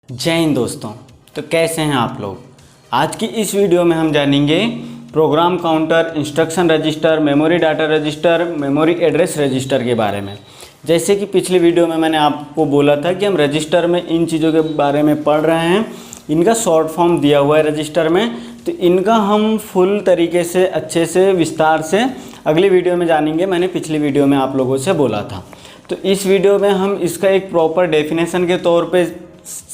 जय हिंद दोस्तों। तो कैसे हैं आप लोग। आज की इस वीडियो में हम जानेंगे program counter, instruction register, memory data register, memory address register के बारे में। जैसे कि पिछली वीडियो में मैंने आपको बोला था कि हम रजिस्टर में इन चीज़ों के बारे में पढ़ रहे हैं। इनका शॉर्ट फॉर्म दिया हुआ है रजिस्टर में, तो इनका हम फुल तरीके से अच्छे से विस्तार से अगली वीडियो में जानेंगे। मैंने पिछली वीडियो में आप लोगों से बोला था। तो इस वीडियो में हम इसका एक प्रॉपर डेफिनेशन के तौर पे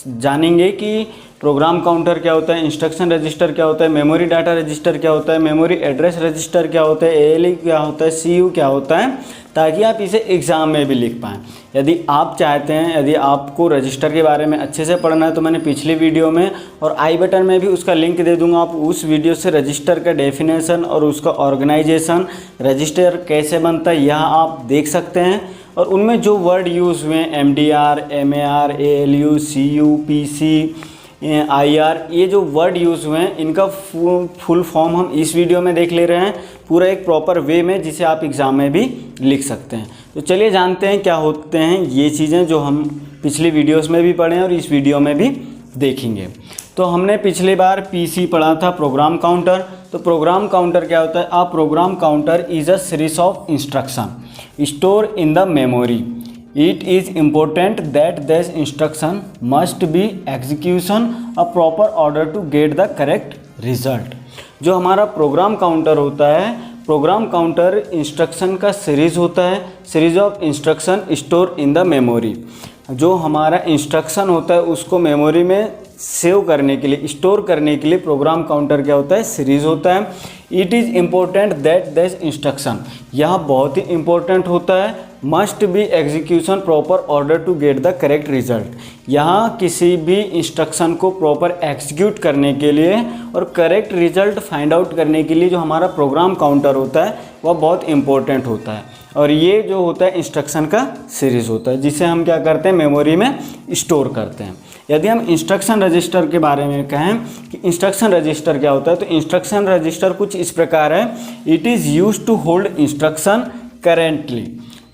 जानेंगे कि प्रोग्राम काउंटर क्या होता है, इंस्ट्रक्शन रजिस्टर क्या होता है, मेमोरी डाटा रजिस्टर क्या होता है, मेमोरी एड्रेस रजिस्टर क्या होता है, एएलयू क्या होता है, सीयू क्या होता है, ताकि आप इसे एग्ज़ाम में भी लिख पाएँ। यदि आप चाहते हैं, यदि आपको रजिस्टर के बारे में अच्छे से पढ़ना है, तो मैंने पिछली वीडियो में और आई बटन में भी उसका लिंक दे दूंगा। आप उस वीडियो से रजिस्टर का डेफिनेशन और उसका ऑर्गेनाइजेशन, रजिस्टर कैसे बनता है, यह आप देख सकते हैं। और उनमें जो वर्ड यूज़ हुए हैं, MDR, MAR, ALU, CU, PC, IR, ये जो वर्ड यूज़ हुए हैं, इनका फुल फॉर्म हम इस वीडियो में देख ले रहे हैं, पूरा एक प्रॉपर वे में, जिसे आप एग्ज़ाम में भी लिख सकते हैं। तो चलिए जानते हैं क्या होते हैं ये चीज़ें जो हम पिछली वीडियोस में भी पढ़े हैं और इस वीडियो में भी देखेंगे। तो हमने पिछली बार PC पढ़ा था, प्रोग्राम काउंटर। तो प्रोग्राम काउंटर क्या होता है? A program counter is a series of instruction stored in the memory. It is important that this instruction must be execution a proper order to get the correct result. जो हमारा program counter होता है, program counter instruction का series होता है, series of instruction store in the memory. जो हमारा instruction होता है उसको मेमोरी में सेव करने के लिए, स्टोर करने के लिए प्रोग्राम काउंटर क्या होता है? सीरीज होता है। It is important that this instruction, यह बहुत ही इम्पोर्टेंट होता है, must be execution proper order to get the correct result. यहाँ किसी भी इंस्ट्रक्शन को प्रॉपर एग्जीक्यूट करने के लिए और करेक्ट रिजल्ट फाइंड आउट करने के लिए जो हमारा प्रोग्राम काउंटर होता है वह बहुत इम्पोर्टेंट होता है। और ये जो होता है इंस्ट्रक्शन का सीरीज होता है, जिसे हम क्या करते हैं? मेमोरी में स्टोर करते हैं। यदि हम इंस्ट्रक्शन रजिस्टर के बारे में कहें कि इंस्ट्रक्शन रजिस्टर क्या होता है, तो इंस्ट्रक्शन रजिस्टर कुछ इस प्रकार है। It is used to hold instruction currently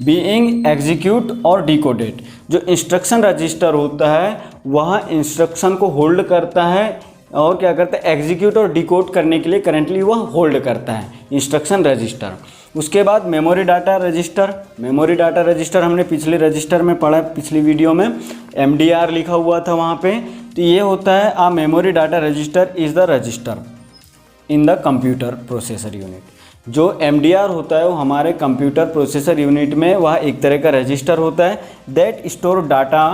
being execute और डिकोडेड। जो इंस्ट्रक्शन रजिस्टर होता है वह इंस्ट्रक्शन को होल्ड करता है और क्या करता है? एग्जीक्यूट और डिकोड करने के लिए करेंटली वह होल्ड करता है इंस्ट्रक्शन रजिस्टर। उसके बाद memory data register. Memory data register हमने पिछले रजिस्टर में पढ़ा, पिछली वीडियो में MDR लिखा हुआ था वहाँ पे। तो ये होता है a memory data register is the register in the computer processor unit. जो MDR होता है वो हमारे कंप्यूटर प्रोसेसर यूनिट में वह एक तरह का रजिस्टर होता है that store data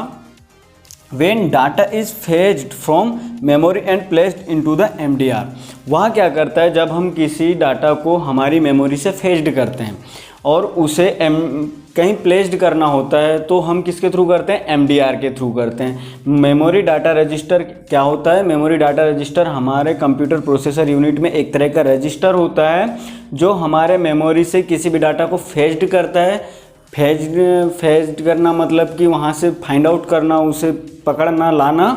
when data is fetched from memory and placed into the MDR। वह क्या करता है? जब हम किसी डाटा को हमारी मेमोरी से फेच्ड करते हैं और उसे कहीं प्लेस्ड करना होता है, तो हम किसके थ्रू करते हैं? MDR के थ्रू करते हैं। मेमोरी डाटा रजिस्टर क्या होता है? मेमोरी डाटा रजिस्टर हमारे कंप्यूटर प्रोसेसर यूनिट में एक तरह का रजिस्टर होता है जो हमारे मेमोरी से किसी भी डाटा को फेच्ड करता है। फेच्ड करना मतलब कि वहाँ से फाइंड आउट करना, उसे पकड़ना, लाना,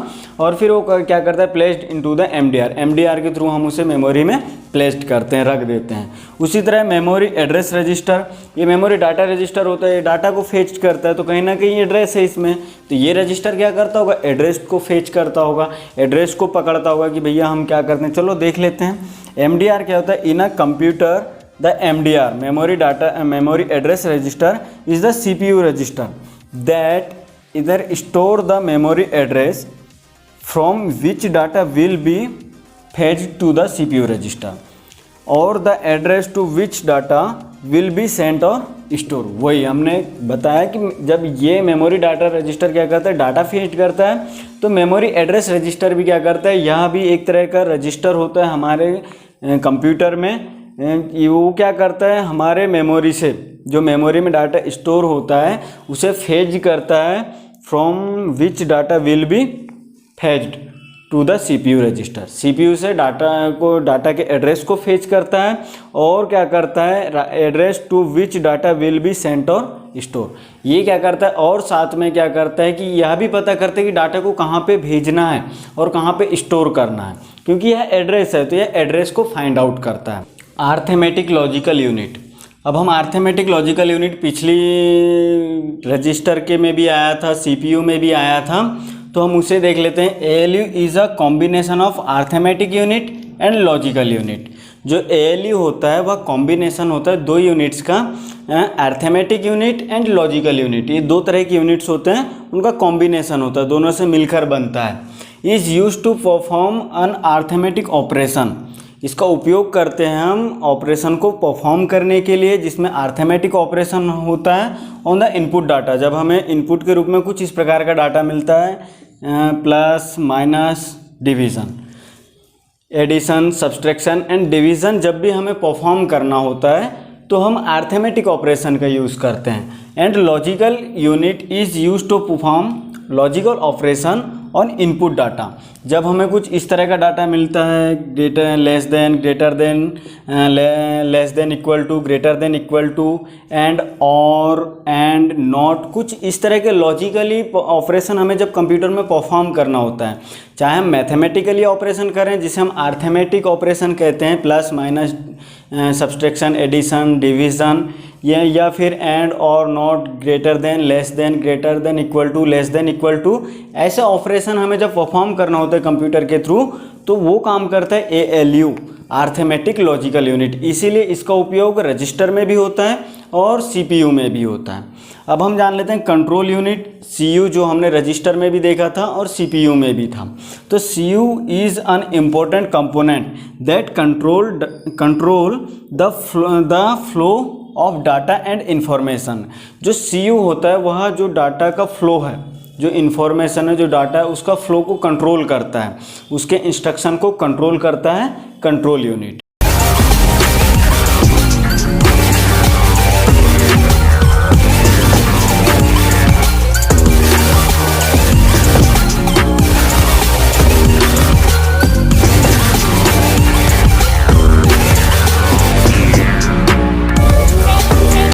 और फिर वो क्या करता है? प्लेस्ड इनटू द MDR के थ्रू हम उसे मेमोरी में प्लेस्ड करते हैं, रख देते हैं। उसी तरह मेमोरी एड्रेस रजिस्टर, ये मेमोरी डाटा रजिस्टर होता है, ये डाटा को फेच करता है, तो कहीं ना कहीं एड्रेस है इसमें। तो ये रजिस्टर क्या करता होगा? एड्रेस को फेच करता होगा, एड्रेस को पकड़ता होगा कि भैया हम क्या करते हैं। चलो देख लेते हैं। MDR क्या होता है? In a computer the MDR memory address register is the CPU register that either store the memory address from which data will be fetched to the CPU register or the address to which data will be sent or stored। वही हमने बताया कि जब ये memory data register क्या करता है? Data fetch करता है, तो मेमोरी एड्रेस रजिस्टर भी क्या करता है? यह भी एक तरह का रजिस्टर होता है हमारे कंप्यूटर में। वो क्या करता है? हमारे मेमोरी से, जो मेमोरी में डाटा स्टोर होता है, उसे फेच करता है from which data will be fetched to the CPU register. CPU से डाटा के एड्रेस को फेच करता है और क्या करता है? Address to which data will be sent और स्टोर। ये क्या करता है? और साथ में क्या करता है कि यह भी पता करता है कि डाटा को कहाँ पे भेजना है और कहाँ पे स्टोर करना है, क्योंकि यह एड्रेस है, तो यह एड्रेस को फाइंड आउट करता है। Arithmetic logical unit. अब हम अरिथमेटिक लॉजिकल यूनिट पिछली रजिस्टर के में भी आया था, CPU में भी आया था। तो हम उसे देख लेते हैं। ALU is a combination of arithmetic unit and logical unit. जो ALU होता है वह कॉम्बिनेशन होता है दो यूनिट्स का, arithmetic unit and logical unit. ये दो तरह के यूनिट्स होते हैं, उनका कॉम्बिनेशन होता है, दोनों से मिलकर बनता है। Is use to perform an arithmetic operation. इसका उपयोग करते हैं हम ऑपरेशन को परफॉर्म करने के लिए, जिसमें अर्थमेटिक ऑपरेशन होता है ऑन द इनपुट डाटा। जब हमें इनपुट के रूप में कुछ इस प्रकार का डाटा मिलता है, plus minus division, addition, subtraction and division, जब भी हमें परफॉर्म करना होता है तो हम अर्थमेटिक ऑपरेशन का यूज़ करते हैं। And logical unit is use to perform logical operation on input data. जब हमें कुछ इस तरह का डाटा मिलता है, greater less than, greater than, less than equal to, greater than equal to, and और, एंड नॉट, कुछ इस तरह के लॉजिकली ऑपरेशन हमें जब कंप्यूटर में परफॉर्म करना होता है, चाहे हम मैथमेटिकली ऑपरेशन करें जिसे हम अर्थमेटिक ऑपरेशन कहते हैं, plus minus, subtraction, addition, division, या फिर एंड और not, greater than, less than, greater than equal to, less than equal to, ऐसे ऑपरेशन हमें जब परफॉर्म करना होता है कंप्यूटर के थ्रू, तो वो काम करता है ALU, अर्थमेटिक लॉजिकल यूनिट। इसीलिए इसका उपयोग रजिस्टर में भी होता है और CPU में भी होता है। अब हम जान लेते हैं कंट्रोल यूनिट, CU, जो हमने रजिस्टर में भी देखा था और CPU में भी था। तो CU is an important component that control the flow of data and information. जो CU होता है वह जो डाटा का फ्लो है, जो इन्फॉर्मेशन है, जो डाटा है, उसका फ्लो को कंट्रोल करता है, उसके इंस्ट्रक्शन को कंट्रोल करता है कंट्रोल यूनिट।